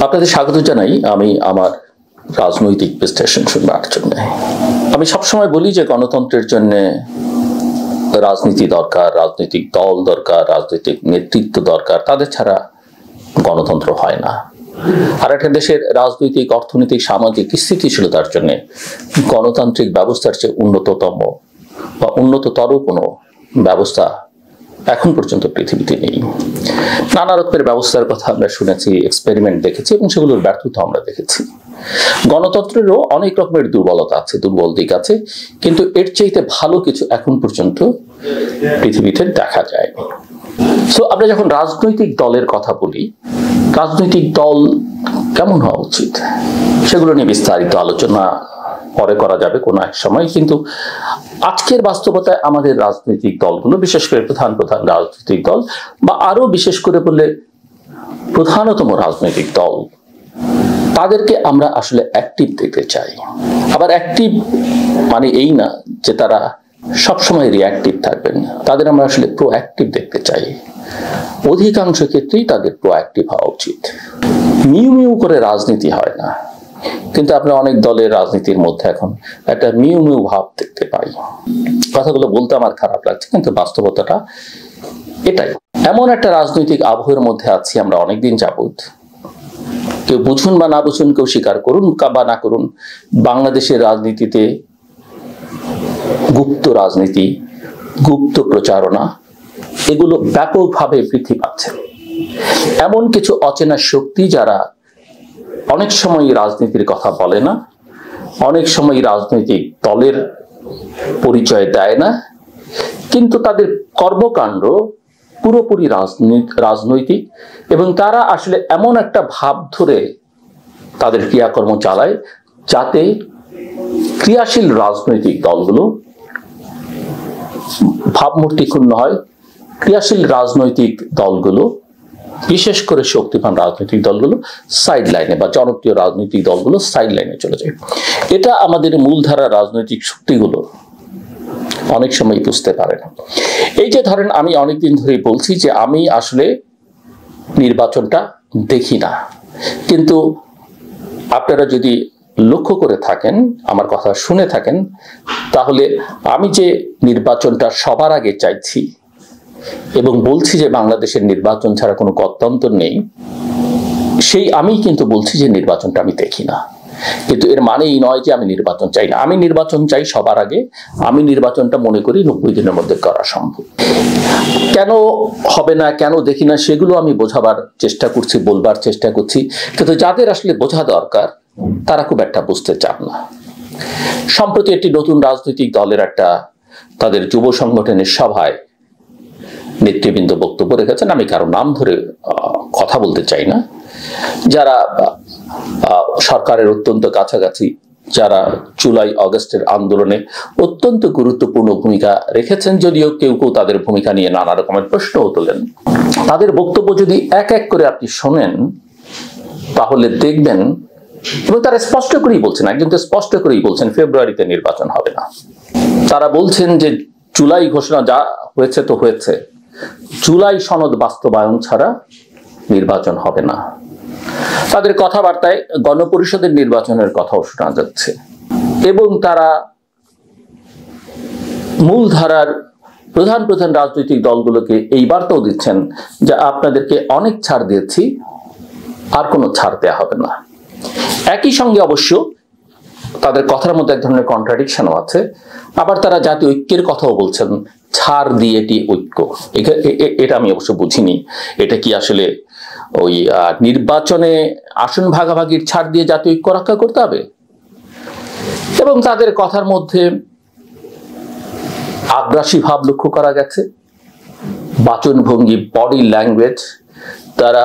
আপনাদের স্বাগত জানাই আমি আমার রাজনৈতিক বিশ্লেষণ শুনবার জন্য। আমি সবসময় বলি যে গণতন্ত্রের জন্য রাজনীতি দরকার, রাজনৈতিক দল দরকার, রাজনৈতিক নেতৃত্ব দরকার। তাদের ছাড়া গণতন্ত্র হয় না। আর একটা দেশের রাজনৈতিক, অর্থনৈতিক, সামাজিক স্থিতিশীলতার জন্য গণতান্ত্রিক ব্যবস্থার চেয়ে উন্নততম বা উন্নততর কোনো ব্যবস্থা এখন পর্যন্ত পৃথিবীতে নেই। নানা রকমের ব্যবস্থার কথা আমরা শুনেছি, এক্সপেরিমেন্ট দেখেছি এবং সেগুলোর ব্যর্থতা আমরা দেখেছি। গণতন্ত্রেরও অনেক রকমের দুর্বলতা আছে, দুর্বল দিক আছে, কিন্তু এর চাইতে ভালো কিছু এখন পর্যন্ত পৃথিবীতে দেখা যায়নি। সো আমরা যখন রাজনৈতিক দলের কথা বলি, রাজনৈতিক দল কেমন হওয়া উচিত সেগুলো নিয়ে বিস্তারিত আলোচনা পরে করা যাবে কোনো এক সময়। কিন্তু আজকের বাস্তবতায় আমাদের রাজনৈতিক দলগুলো, বিশেষ করে প্রধান প্রধান রাজনৈতিক দল বা আরো বিশেষ করে বললে প্রধানতম রাজনৈতিক দল, তাদেরকে আমরা আসলে অ্যাক্টিভ দেখতে চাই। আবার অ্যাক্টিভ মানে এই না যে তারা সবসময় রিঅ্যাক্টিভ থাকবেন, তাদের আমরা আসলে প্রোঅ্যাক্টিভ দেখতে চাই। অধিকাংশ ক্ষেত্রেই তাদের প্রোঅ্যাক্টিভ হওয়া উচিত। মিউ মিউ করে রাজনীতি হয় না, কিন্তু আমরা অনেক দলের রাজনীতির মধ্যে এখন একটা মিউ মিউ ভাব দেখতে পাই। কথাগুলো বলতে আমার খারাপ লাগছে, কিন্তু বাস্তবতাটা এটাই। এমন একটা রাজনৈতিক আবহের মধ্যে আছি আমরা অনেকদিন যাবত। কেউ বুঝুন বা না বুঝুন, কেউ স্বীকার করুন বা না করুন, বাংলাদেশের রাজনীতিতে গুপ্ত রাজনীতি, গুপ্ত প্রচারণা এগুলো ব্যাপকভাবে বৃদ্ধি পাচ্ছে। এমন কিছু অচেনা শক্তি যারা অনেক সময় রাজনীতির কথা বলে না, অনেক সময় রাজনৈতিক দলের পরিচয় দেয় না, কিন্তু তাদের কর্মকাণ্ড পুরোপুরি রাজনৈতিক এবং তারা আসলে এমন একটা ভাব ধরে তাদের ক্রিয়াকর্ম চালায় যাতে ক্রিয়াশীল রাজনৈতিক দলগুলো ভাবমূর্তি ক্ষুণ্ণ হয়। ক্রিয়াশীল রাজনৈতিক দলগুলো, বিশেষ করে শক্তিমান রাজনৈতিক দলগুলো সাইড লাইনে বা জনপ্রিয় রাজনৈতিক দলগুলো সাইড লাইনে চলে যায়। এটা আমাদের মূলধারা রাজনৈতিক শক্তিগুলো অনেক সময় বুঝতে পারে না। এই যে ধরেন, আমি অনেকদিন ধরে বলছি যে আমি আসলে নির্বাচনটা দেখি না, কিন্তু আপনারা যদি লক্ষ্য করে থাকেন, আমার কথা শুনে থাকেন, তাহলে আমি যে নির্বাচনটা সবার আগে চাইছি এবং বলছি যে বাংলাদেশের নির্বাচন ছাড়া কোনো গত্যন্তর নেই, সেই আমি কিন্তু বলছি যে নির্বাচনটা আমি দেখি না। কিন্তু এর মানে এই নয় যে আমি নির্বাচন চাই না। আমি নির্বাচন চাই সবার আগে। আমি নির্বাচনটা মনে করি 90 দিনের মধ্যে করা সম্ভব। কেন হবে না, কেন দেখি না, সেগুলো আমি বোঝাবার চেষ্টা করছি, বলবার চেষ্টা করছি, কিন্তু যাদের আসলে বোঝা দরকার তারা খুব একটা বুঝতে চান না। সম্প্রতি একটি নতুন রাজনৈতিক দলের একটা তাদের যুব সংগঠনের সভায় নেতৃবৃন্দ বক্তব্য রেখেছেন। আমি কারো নাম ধরে কথা বলতে চাই না। যারা সরকারের অত্যন্ত কাছাকাছি, যারা জুলাই আগস্টের আন্দোলনে অত্যন্ত গুরুত্বপূর্ণ ভূমিকা রেখেছেন, যদিও কেউ কেউ তাদের ভূমিকা নিয়ে নানা রকমের প্রশ্নও তোলেন, তাদের বক্তব্য যদি এক এক করে আপনি শোনেন তাহলে দেখবেন, এবং তারা স্পষ্ট করেই বলছেন, একজন তো স্পষ্ট করেই বলছেন ফেব্রুয়ারিতে নির্বাচন হবে না। তারা বলছেন যে জুলাই ঘোষণা যা হয়েছে তো হয়েছে, জুলাই সনদ বাস্তবায়ন ছাড়া নির্বাচন হবে না। তাদের কথাবার্তায় গণপরিষদের নির্বাচনের কথাও শোনা যাচ্ছে এবং তারা মূলধারার প্রধান প্রধান রাজনৈতিক দলগুলোকে এই বার্তাও দিচ্ছেন যে আপনাদেরকে অনেক ছাড় দিয়েছি, আর কোনো ছাড় দেওয়া হবে না। একই সঙ্গে অবশ্য তাদের কথার মধ্যে এক ধরনের কন্ট্রাডিকশনও আছে। আবার তারা জাতীয় ঐক্যের কথাও বলছেন, ছাড় দিয়ে এটি ঐক্য। এটা আমি অবশ্য বুঝিনি, এটা কি আসলে ওই নির্বাচনে আসন ভাগাভাগির ছাড় দিয়ে জাতীয় ঐক্য রক্ষা করতে হবে? এবং তাদের কথার মধ্যে আগ্রাসী ভাব লক্ষ্য করা গেছে, বাচনভঙ্গি, বডি ল্যাঙ্গুয়েজ। তারা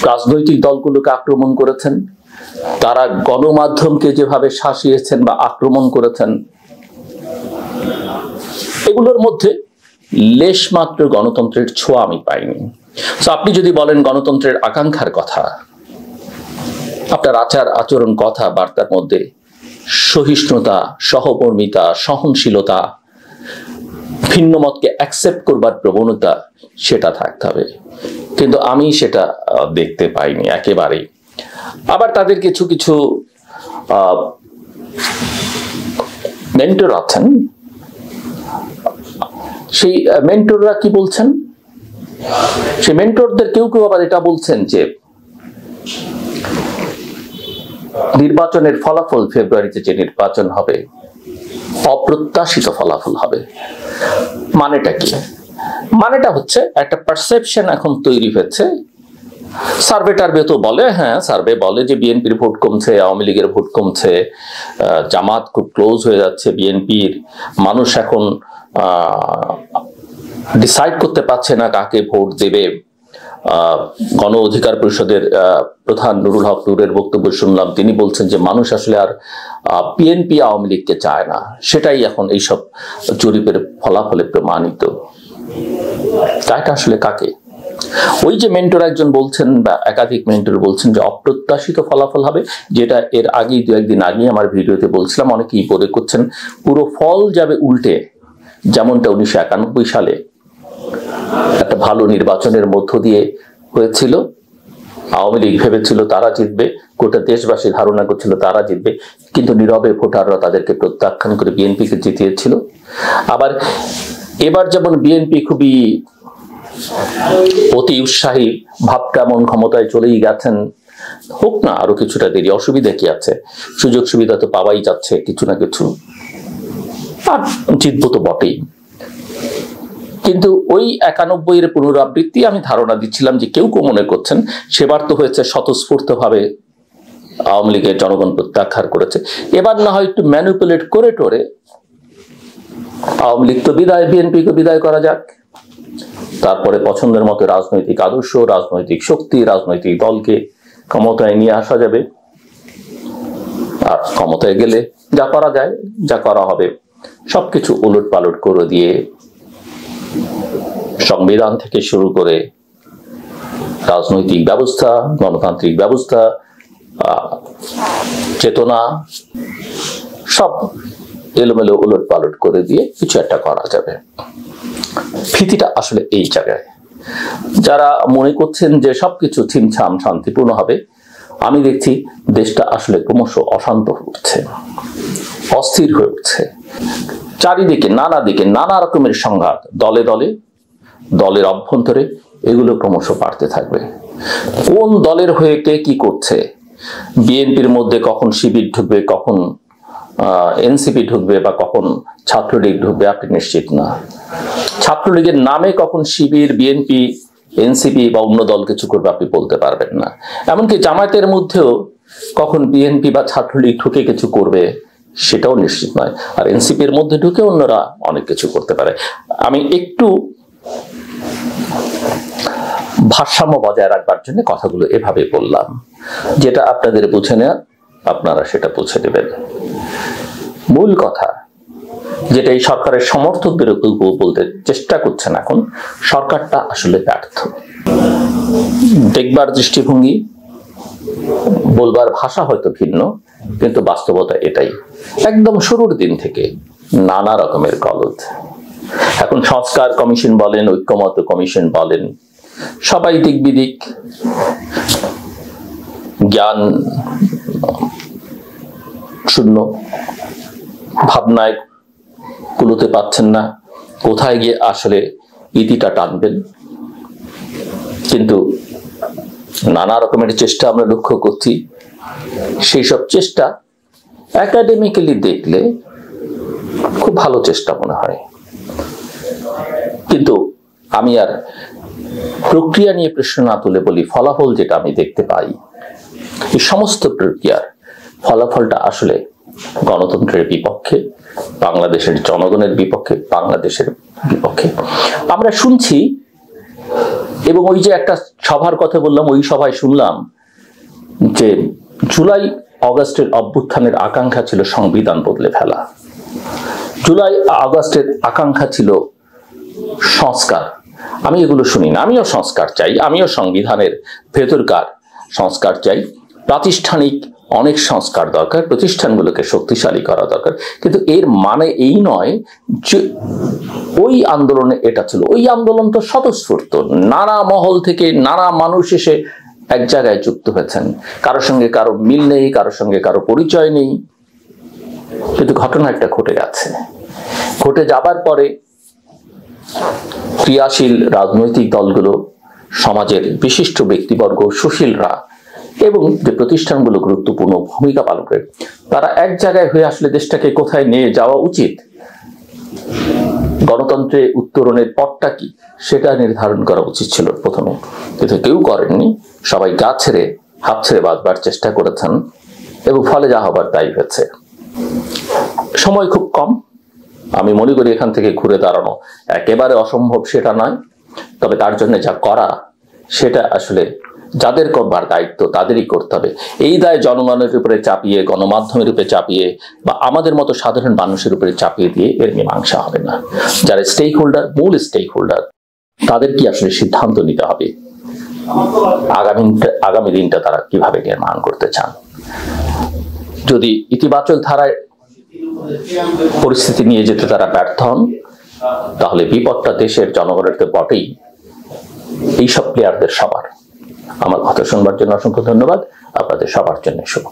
রাজনৈতিক দলগুলোকে আক্রমণ করেছেন, তারা গণমাধ্যমকে যেভাবে শাসিয়েছেন বা আক্রমণ করেছেন, এগুলোর মধ্যে লেশমাত্র গণতন্ত্রের ছোঁয়া আমি পাইনি। আপনি যদি বলেন গণতন্ত্রের আকাঙ্ক্ষার কথা, আপনার আচার আচরণ কথা বার্তার মধ্যে সহিষ্ণুতা, সহমর্মিতা, সহনশীলতা, ভিন্ন মতকে অ্যাকসেপ্ট করবার প্রবণতা সেটা থাকতে হবে, কিন্তু আমি সেটা দেখতে পাইনি একেবারেই। আবার তাদের কিছু কিছু মেন্টর আছেন, সেই মেন্টররা কি বলছেন, সেই মেন্টরদের কেউ কেউ আবার এটা বলছেন যে নির্বাচনের ফলাফল, ফেব্রুয়ারিতে যে নির্বাচন হবে অপ্রত্যাশিত ফলাফল হবে। মানেটা কি? মানেটা হচ্ছে একটা পারসেপশন এখন তৈরি হয়েছে। সার্ভে টার্ভে তো বলে, হ্যাঁ সার্ভে বলে যে বিএনপির ভোট কমছে, আওয়ামী লীগের ভোট কমছে, জামাত খুব ক্লোজ হয়ে যাচ্ছে বিএনপির, মানুষ এখন ডিসাইড করতে পারছে না কাকে ভোট দেবে। গণ অধিকার পরিষদের প্রধান নুরুল হক নূরের বক্তব্য শুনলাম, তিনি বলছেন যে মানুষ আসলে আর বিএনপি আওয়ামী লীগকে চায় না, সেটাই এখন এইসব জরিপের ফলাফলে প্রমাণিত। চায়টা আসলে কাকে? ওই যে মেন্টর একজন বলছেন বা একাধিক মেন্টর বলছেন যে অপ্রত্যাশিত ফলাফল হবে, যেটা এর আগেই দু একদিন আগে আমার ভিডিওতে বলছিলাম, অনেকেই পরে করছেন পুরো ফল যাবে উল্টে, যেমনটা 1991 সালে একটা ভালো নির্বাচনের মধ্য দিয়ে হয়েছিল। আওয়ামী লীগ ভেবেছিল তারা জিতবে, গোটা দেশবাসী ধারণা করছিল তারা জিতবে, কিন্তু নীরবে ভোটাররা তাদেরকে প্রত্যাখ্যান করে বিএনপিকে জিতিয়েছিল। আবার এবার যেমন বিএনপি খুবই অতি উৎসাহী, ভাবটা মন ক্ষমতায় চলেই গেছেন, হোক না আরো কিছুটা দেরি, অসুবিধা কি আছে, সুযোগ সুবিধা তো পাওয়াই যাচ্ছে কিছু না কিছু, আর জিতবো তো বটেই। কিন্তু ওই 91-এর পুনরাবৃত্তি আমি ধারণা দিচ্ছিলাম যে কেউ কেউ মনে করছেন সেবার তো হয়েছে স্বতঃস্ফূর্ত ভাবে আওয়ামী লীগের জনগণ প্রত্যাখ্যান করেছে, এবার না হয় একটু ম্যানিপুলেট করে টোরে আওয়ামী লীগ তো বিদায়, বিএনপিকে বিদায় করা যাক, তারপরে পছন্দের মতো রাজনৈতিক আদর্শ, রাজনৈতিক শক্তি, রাজনৈতিক দলকে ক্ষমতায় নিয়ে আসা যাবে। আর ক্ষমতায় গেলে যা করা যায়, যা করা হবে, সবকিছু উলট পালট করে দিয়ে সংবিধান থেকে শুরু করে রাজনৈতিক ব্যবস্থা, গণতান্ত্রিক ব্যবস্থা, চেতনা, সব এলোমেলো উলট পালট করে দিয়ে কিছু একটা করা যাবে। ভীতিটা আসলে এই জায়গায়। যারা মনে করছেন যে সবকিছু ছিমছাম শান্তিপূর্ণ হবে, আমি দেখছি দেশটা আসলে ক্রমশ অশান্ত হয়ে উঠছে, অস্থির হয়ে উঠছে। চারিদিকে নানা দিকে নানা রকমের সংঘাত, দলে দলে, দলের অভ্যন্তরে, এগুলো ক্রমশ বাড়তে থাকবে। কোন দলের হয়ে কে কি করছে, বিএনপির মধ্যে কখন শিবির ঢুকবে, কখন এনসিপি ঢুকবে বা কখন ছাত্রলীগ ঢুকবে আপনি নিশ্চিত না। ছাত্রলীগের নামে কখন শিবির, বিএনপি, এনসিপি বা অন্য দল কিছু করবে আপনি বলতে পারবেন না। এমনকি জামায়াতের মধ্যেও কখন বিএনপি বা ছাত্রলীগ ঢুকে কিছু করবে সেটাও নিশ্চিত নয়। আর এনসিপির মধ্যে ঢুকে অন্যরা অনেক কিছু করতে পারে। আমি একটু ভারসাম্য বজায় রাখবার জন্য কথাগুলো এভাবে বললাম, যেটা আপনাদের বুঝে নেওয়া আপনারা সেটা বুঝে নেবেন। মূল কথা যেটা এই সরকারের সমর্থকদের বলতে চেষ্টা করছেন, এখন সরকারটা আসলে ব্যর্থ। দেখবার দৃষ্টিভঙ্গি, বলবার ভাষা হয়তো ভিন্ন, কিন্তু বাস্তবতা এটাই। একদম শুরুর দিন থেকে নানা রকমের গলদ। এখন সংস্কার কমিশন বলেন, ঐক্যমত কমিশন বলেন, সবাই দিক বিদিক, জ্ঞান শূন্য, ভাবনায় কুলোতে পাচ্ছেন না কোথায় গিয়ে আসলে ইতিটা টানবেন। কিন্তু নানা রকমের চেষ্টা আমরা লক্ষ্য করছি, সেই সব চেষ্টা একাডেমিক্যালি দেখলে খুব ভালো চেষ্টা মনে হয়, কিন্তু আমি আর প্রক্রিয়া নিয়ে প্রশ্ন না তুলে বলি, ফলাফল যেটা আমি দেখতে পাই, এই সমস্ত প্রক্রিয়ার ফলাফলটা আসলে গণতন্ত্রের বিপক্ষে, বাংলাদেশের জনগণের বিপক্ষে, বাংলাদেশের বিপক্ষে। আমরা শুনছি, এবং ওই যে একটা সভার কথা বললাম, ওই সভায় শুনলাম যে জুলাই আগস্টের অভ্যুত্থানের আকাঙ্ক্ষা ছিল সংবিধান বদলে ফেলা, জুলাই আগস্টের আকাঙ্ক্ষা ছিল সংস্কার। আমি এগুলো শুনি না। আমিও সংস্কার চাই, আমিও সংবিধানের ভেতরকার সংস্কার চাই, প্রাতিষ্ঠানিক অনেক সংস্কার দরকার, প্রতিষ্ঠানগুলোকে শক্তিশালী করা দরকার। কিন্তু এর মানে এই নয় যে ওই আন্দোলনে এটা ছিল। ওই আন্দোলন তো স্বতঃস্ফূর্ত, নানা মহল থেকে নানা মানুষ এসে এক জায়গায় যুক্ত হয়েছেন, কারোর সঙ্গে কারো মিল নেই, কারোর সঙ্গে কারো পরিচয় নেই, কিন্তু ঘটনা একটা ঘটে গেছে। ঘটে যাবার পরে ক্রিয়াশীল রাজনৈতিক দলগুলো, সমাজের বিশিষ্ট ব্যক্তিবর্গ, সুশীলরা এবং যে প্রতিষ্ঠানগুলো গুরুত্বপূর্ণ ভূমিকা পালন করে, তারা এক জায়গায় হয়ে আসলে দেশটাকে কোথায় নিয়ে যাওয়া উচিত, গণতন্ত্রে উত্তরণের পথটা কি, সেটা নির্ধারণ করা উচিত ছিল প্রথমে। কিন্তু কেউ করেননি, সবাই গা ছেড়ে হাত ছেড়ে বাঁচবার চেষ্টা করেছেন এবং ফলে যা হবার তাই হয়েছে। সময় খুব কম, আমি মনে করি এখান থেকে ঘুরে দাঁড়ানো একেবারে অসম্ভব সেটা নয়, তবে তার জন্য যা করা সেটা আসলে যাদের করবার দায়িত্ব তাদেরই করতে হবে। এই দায় জনগণের উপরে চাপিয়ে, গণমাধ্যমের উপরে চাপিয়ে বা আমাদের মতো সাধারণ মানুষের উপরে চাপিয়ে দিয়ে এর মীমাংসা হবে না। যারা স্টেক হোল্ডার, মূল স্টেক হোল্ডার, তাদের কি আসলে সিদ্ধান্ত নিতে হবে আগামী দিনটা তারা কিভাবে নির্মাণ করতে চান। যদি ইতিবাচক ধারায় পরিস্থিতি নিয়ে যেতে তারা ব্যর্থ হন, তাহলে বিপদটা দেশের জনগণের তো বটেই, এইসব প্লেয়ারদের সবার। আমার কথা শুনবার জন্য অসংখ্য ধন্যবাদ। আপনাদের সবার জন্য শুভ।